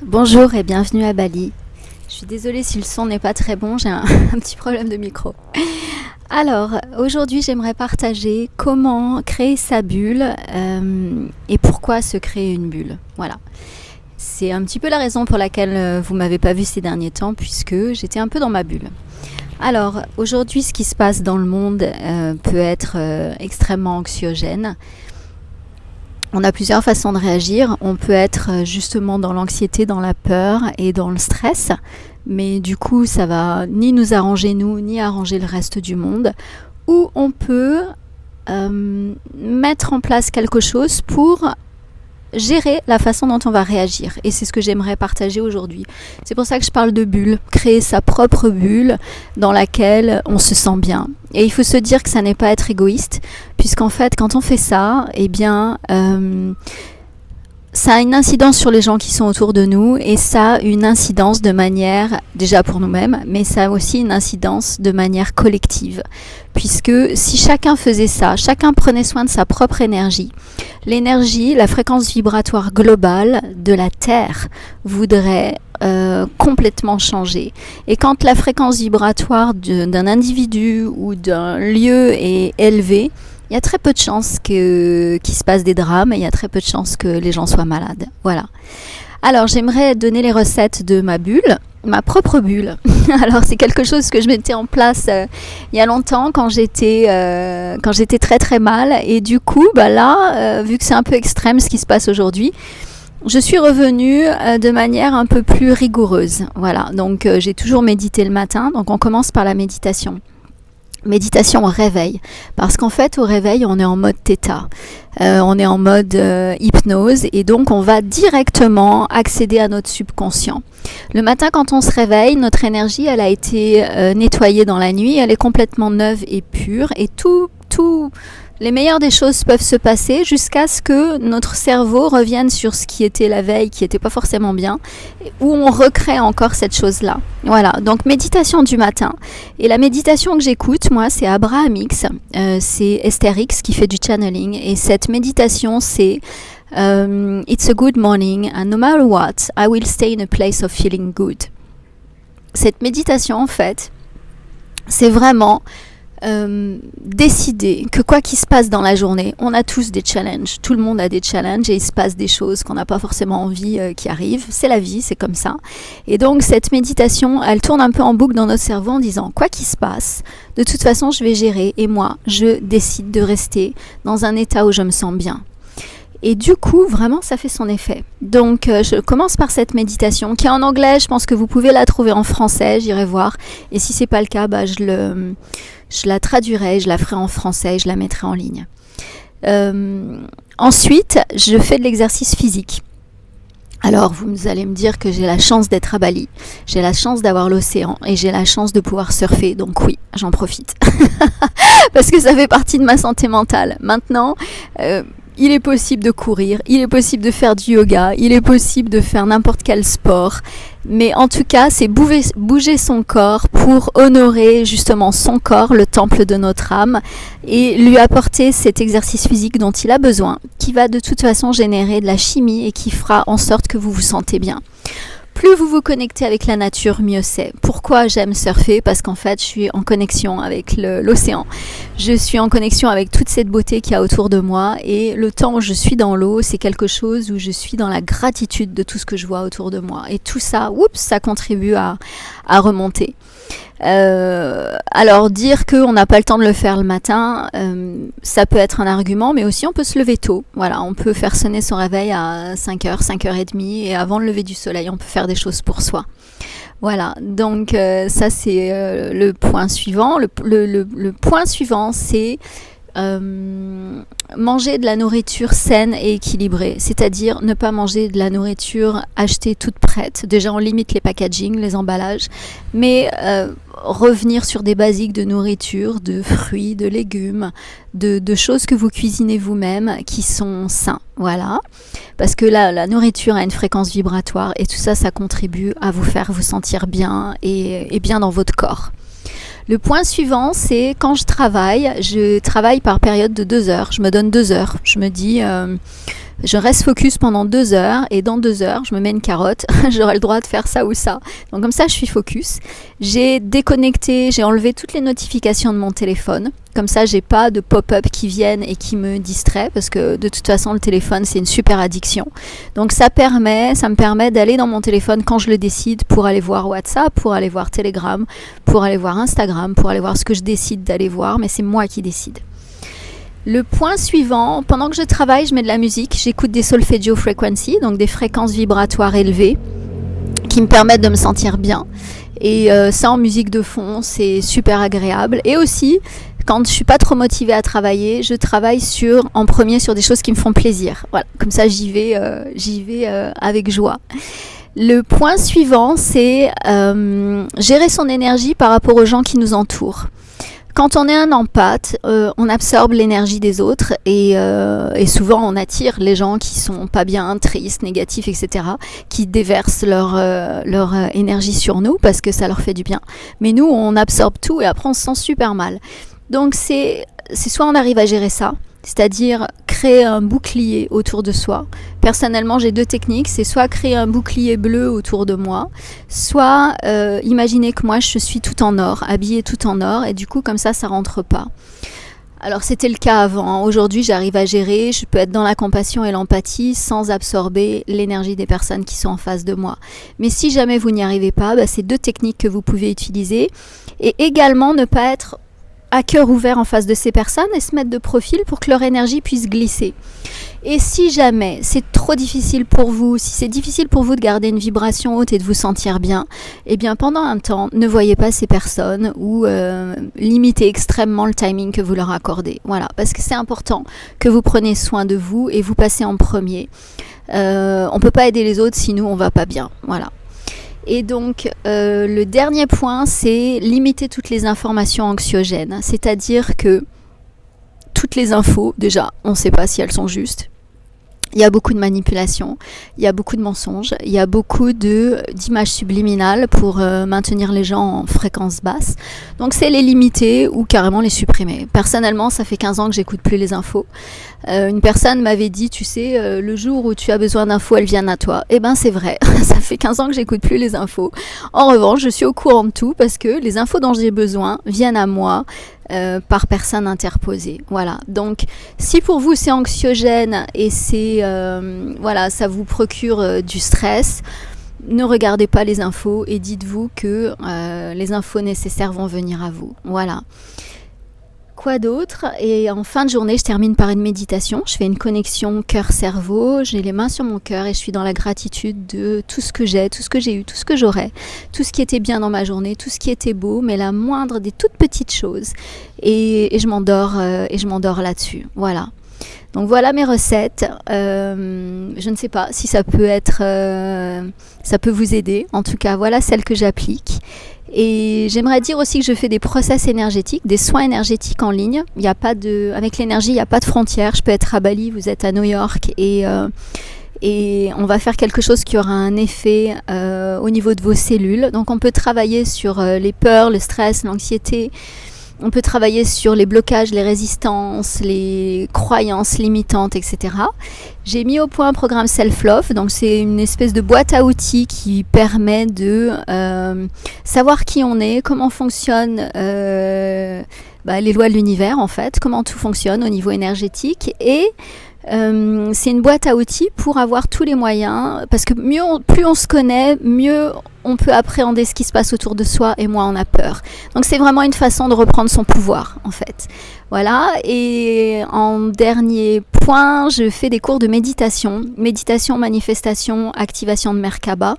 Bonjour et bienvenue à Bali. Je suis désolée si le son n'est pas très bon, j'ai un petit problème de micro. Alors, aujourd'hui j'aimerais partager comment créer sa bulle et pourquoi se créer une bulle. Voilà. C'est un petit peu la raison pour laquelle vous ne m'avez pas vu ces derniers temps, puisque j'étais un peu dans ma bulle. Alors, aujourd'hui, ce qui se passe dans le monde peut être extrêmement anxiogène. On a plusieurs façons de réagir. On peut être justement dans l'anxiété, dans la peur et dans le stress. Mais du coup, ça va ni nous arranger nous, ni arranger le reste du monde. Ou on peut mettre en place quelque chose pour gérer la façon dont on va réagir. Et c'est ce que j'aimerais partager aujourd'hui. C'est pour ça que je parle de bulle. Créer sa propre bulle dans laquelle on se sent bien. Et il faut se dire que ça n'est pas être égoïste, puisqu'en fait, quand on fait ça, eh bien, ça a une incidence sur les gens qui sont autour de nous, et ça a une incidence de manière, déjà pour nous-mêmes, mais ça a aussi une incidence de manière collective. Puisque si chacun faisait ça, chacun prenait soin de sa propre énergie, l'énergie, la fréquence vibratoire globale de la Terre voudrait complètement changer. Et quand la fréquence vibratoire d'un individu ou d'un lieu est élevée, il y a très peu de chances qu'il se passe des drames et il y a très peu de chances que les gens soient malades. Voilà. Alors, j'aimerais donner les recettes de ma bulle, ma propre bulle. Alors, c'est quelque chose que je mettais en place il y a longtemps quand j'étais très très mal. Et du coup, là, vu que c'est un peu extrême ce qui se passe aujourd'hui, je suis revenue de manière un peu plus rigoureuse. Voilà, donc j'ai toujours médité le matin. Donc, on commence par la méditation. Méditation au réveil, parce qu'en fait au réveil on est en mode theta, on est en mode hypnose, et donc on va directement accéder à notre subconscient. Le matin quand on se réveille, notre énergie elle a été nettoyée dans la nuit, elle est complètement neuve et pure, et les meilleures des choses peuvent se passer jusqu'à ce que notre cerveau revienne sur ce qui était la veille, qui n'était pas forcément bien, où on recrée encore cette chose-là. Voilà, donc méditation du matin. Et la méditation que j'écoute, moi, c'est Abraham Hicks, c'est Esther Hicks qui fait du channeling. Et cette méditation, c'est It's a good morning, and no matter what, I will stay in a place of feeling good. Cette méditation, en fait, c'est vraiment décider que quoi qu'il se passe dans la journée, on a tous des challenges, tout le monde a des challenges et il se passe des choses qu'on n'a pas forcément envie qui arrivent, c'est la vie, c'est comme ça. Et donc cette méditation, elle tourne un peu en boucle dans notre cerveau en disant quoi qu'il se passe, de toute façon je vais gérer, et moi je décide de rester dans un état où je me sens bien. Et du coup, vraiment, ça fait son effet. Donc, je commence par cette méditation qui est en anglais. Je pense que vous pouvez la trouver en français. J'irai voir. Et si c'est pas le cas, je la traduirai, je la ferai en français et je la mettrai en ligne. Ensuite, je fais de l'exercice physique. Alors, vous allez me dire que j'ai la chance d'être à Bali. J'ai la chance d'avoir l'océan et j'ai la chance de pouvoir surfer. Donc oui, j'en profite. Parce que ça fait partie de ma santé mentale. Maintenant, il est possible de courir, il est possible de faire du yoga, il est possible de faire n'importe quel sport. Mais en tout cas, c'est bouger son corps pour honorer justement son corps, le temple de notre âme, et lui apporter cet exercice physique dont il a besoin, qui va de toute façon générer de la chimie et qui fera en sorte que vous vous sentez bien. Plus vous vous connectez avec la nature, mieux c'est. Pourquoi j'aime surfer ? Parce qu'en fait, je suis en connexion avec l'océan. Je suis en connexion avec toute cette beauté qu'il y a autour de moi. Et le temps où je suis dans l'eau, c'est quelque chose où je suis dans la gratitude de tout ce que je vois autour de moi. Et tout ça, ça contribue à remonter. Alors dire qu'on n'a pas le temps de le faire le matin, ça peut être un argument, mais aussi on peut se lever tôt. Voilà, on peut faire sonner son réveil à 5h, 5h30, et avant le lever du soleil, on peut faire des choses pour soi. Voilà, donc ça c'est le point suivant. Le point suivant, c'est manger de la nourriture saine et équilibrée, c'est-à-dire ne pas manger de la nourriture achetée toute prête. Déjà on limite les packaging, les emballages, mais revenir sur des basiques de nourriture, de fruits, de légumes, de choses que vous cuisinez vous-même qui sont sains. Voilà, parce que la nourriture a une fréquence vibratoire et tout ça, ça contribue à vous faire vous sentir bien et bien dans votre corps. Le point suivant, c'est quand je travaille par période de 2 heures. Je me donne 2 heures. Je me dis, Je reste focus pendant 2 heures et dans 2 heures, je me mets une carotte. J'aurai le droit de faire ça ou ça. Donc comme ça, je suis focus. J'ai déconnecté, j'ai enlevé toutes les notifications de mon téléphone. Comme ça, j'ai pas de pop-up qui viennent et qui me distraient parce que de toute façon, le téléphone, c'est une super addiction. Donc ça me permet d'aller dans mon téléphone quand je le décide pour aller voir WhatsApp, pour aller voir Telegram, pour aller voir Instagram, pour aller voir ce que je décide d'aller voir, mais c'est moi qui décide. Le point suivant, pendant que je travaille, je mets de la musique, j'écoute des solfeggio frequency, donc des fréquences vibratoires élevées qui me permettent de me sentir bien. Et ça en musique de fond, c'est super agréable. Et aussi, quand je suis pas trop motivée à travailler, je travaille en premier sur des choses qui me font plaisir. Voilà, comme ça j'y vais avec joie. Le point suivant, c'est gérer son énergie par rapport aux gens qui nous entourent. Quand on est un empathe, on absorbe l'énergie des autres et souvent on attire les gens qui sont pas bien, tristes, négatifs, etc., qui déversent leur énergie sur nous parce que ça leur fait du bien. Mais nous, on absorbe tout et après on se sent super mal. Donc c'est soit on arrive à gérer ça, c'est-à-dire créer un bouclier autour de soi. Personnellement, j'ai 2 techniques, c'est soit créer un bouclier bleu autour de moi, soit imaginer que moi je suis tout en or, habillée tout en or, et du coup comme ça rentre pas. Alors c'était le cas avant, aujourd'hui j'arrive à gérer, je peux être dans la compassion et l'empathie sans absorber l'énergie des personnes qui sont en face de moi. Mais si jamais vous n'y arrivez pas, c'est 2 techniques que vous pouvez utiliser, et également ne pas être à cœur ouvert en face de ces personnes et se mettre de profil pour que leur énergie puisse glisser. Et si jamais c'est trop difficile pour vous, si c'est difficile pour vous de garder une vibration haute et de vous sentir bien, eh bien pendant un temps, ne voyez pas ces personnes ou limitez extrêmement le timing que vous leur accordez. Voilà, parce que c'est important que vous preniez soin de vous et vous passez en premier. On peut pas aider les autres si nous on va pas bien. Voilà. Et donc, le dernier point, c'est limiter toutes les informations anxiogènes. C'est-à-dire que toutes les infos, déjà, on ne sait pas si elles sont justes. Il y a beaucoup de manipulations, il y a beaucoup de mensonges, il y a beaucoup d'images subliminales pour maintenir les gens en fréquence basse. Donc c'est les limiter ou carrément les supprimer. Personnellement, ça fait 15 ans que j'écoute plus les infos. Une personne m'avait dit, tu sais, le jour où tu as besoin d'infos, elles viennent à toi. Eh ben c'est vrai, ça fait 15 ans que j'écoute plus les infos. En revanche, je suis au courant de tout parce que les infos dont j'ai besoin viennent à moi. Par personne interposée. Voilà. Donc, si pour vous c'est anxiogène et ça vous procure du stress, ne regardez pas les infos et dites-vous que les infos nécessaires vont venir à vous. Voilà. Quoi d'autre ? Et en fin de journée, je termine par une méditation. Je fais une connexion cœur-cerveau. J'ai les mains sur mon cœur et je suis dans la gratitude de tout ce que j'ai, tout ce que j'ai eu, tout ce que j'aurai, tout ce qui était bien dans ma journée, tout ce qui était beau, mais la moindre des toutes petites choses. Et je m'endors là-dessus. Voilà. Donc voilà mes recettes. Je ne sais pas si ça peut vous aider. En tout cas, voilà celles que j'applique. Et j'aimerais dire aussi que je fais des process énergétiques, des soins énergétiques en ligne. Avec l'énergie, il n'y a pas de frontières. Je peux être à Bali, vous êtes à New York et on va faire quelque chose qui aura un effet au niveau de vos cellules. Donc on peut travailler sur les peurs, le stress, l'anxiété. On peut travailler sur les blocages, les résistances, les croyances limitantes, etc. J'ai mis au point un programme Self-Love, donc c'est une espèce de boîte à outils qui permet de savoir qui on est, comment fonctionnent les lois de l'univers en fait, comment tout fonctionne au niveau énergétique et c'est une boîte à outils pour avoir tous les moyens, parce que plus on se connaît, mieux on peut appréhender ce qui se passe autour de soi et moins on a peur. Donc c'est vraiment une façon de reprendre son pouvoir en fait. Voilà, et en dernier point, je fais des cours de méditation, manifestation, activation de Merkaba,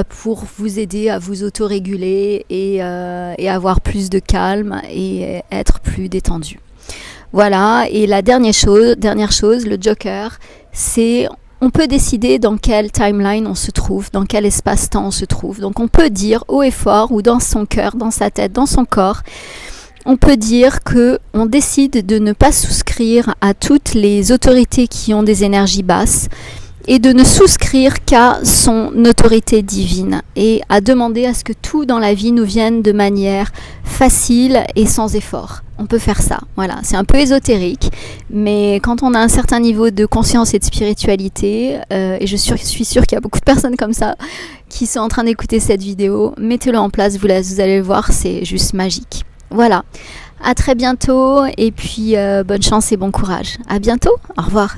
pour vous aider à vous autoréguler et avoir plus de calme et être plus détendu. Voilà, et la dernière chose, le joker, c'est on peut décider dans quelle timeline on se trouve, dans quel espace-temps on se trouve. Donc on peut dire haut et fort, ou dans son cœur, dans sa tête, dans son corps, on peut dire qu'on décide de ne pas souscrire à toutes les autorités qui ont des énergies basses et de ne souscrire qu'à son autorité divine et à demander à ce que tout dans la vie nous vienne de manière facile et sans effort. On peut faire ça, voilà. C'est un peu ésotérique, mais quand on a un certain niveau de conscience et de spiritualité, et je suis sûre qu'il y a beaucoup de personnes comme ça qui sont en train d'écouter cette vidéo, mettez-le en place, vous allez le voir, c'est juste magique. Voilà, à très bientôt, et puis bonne chance et bon courage. À bientôt, au revoir.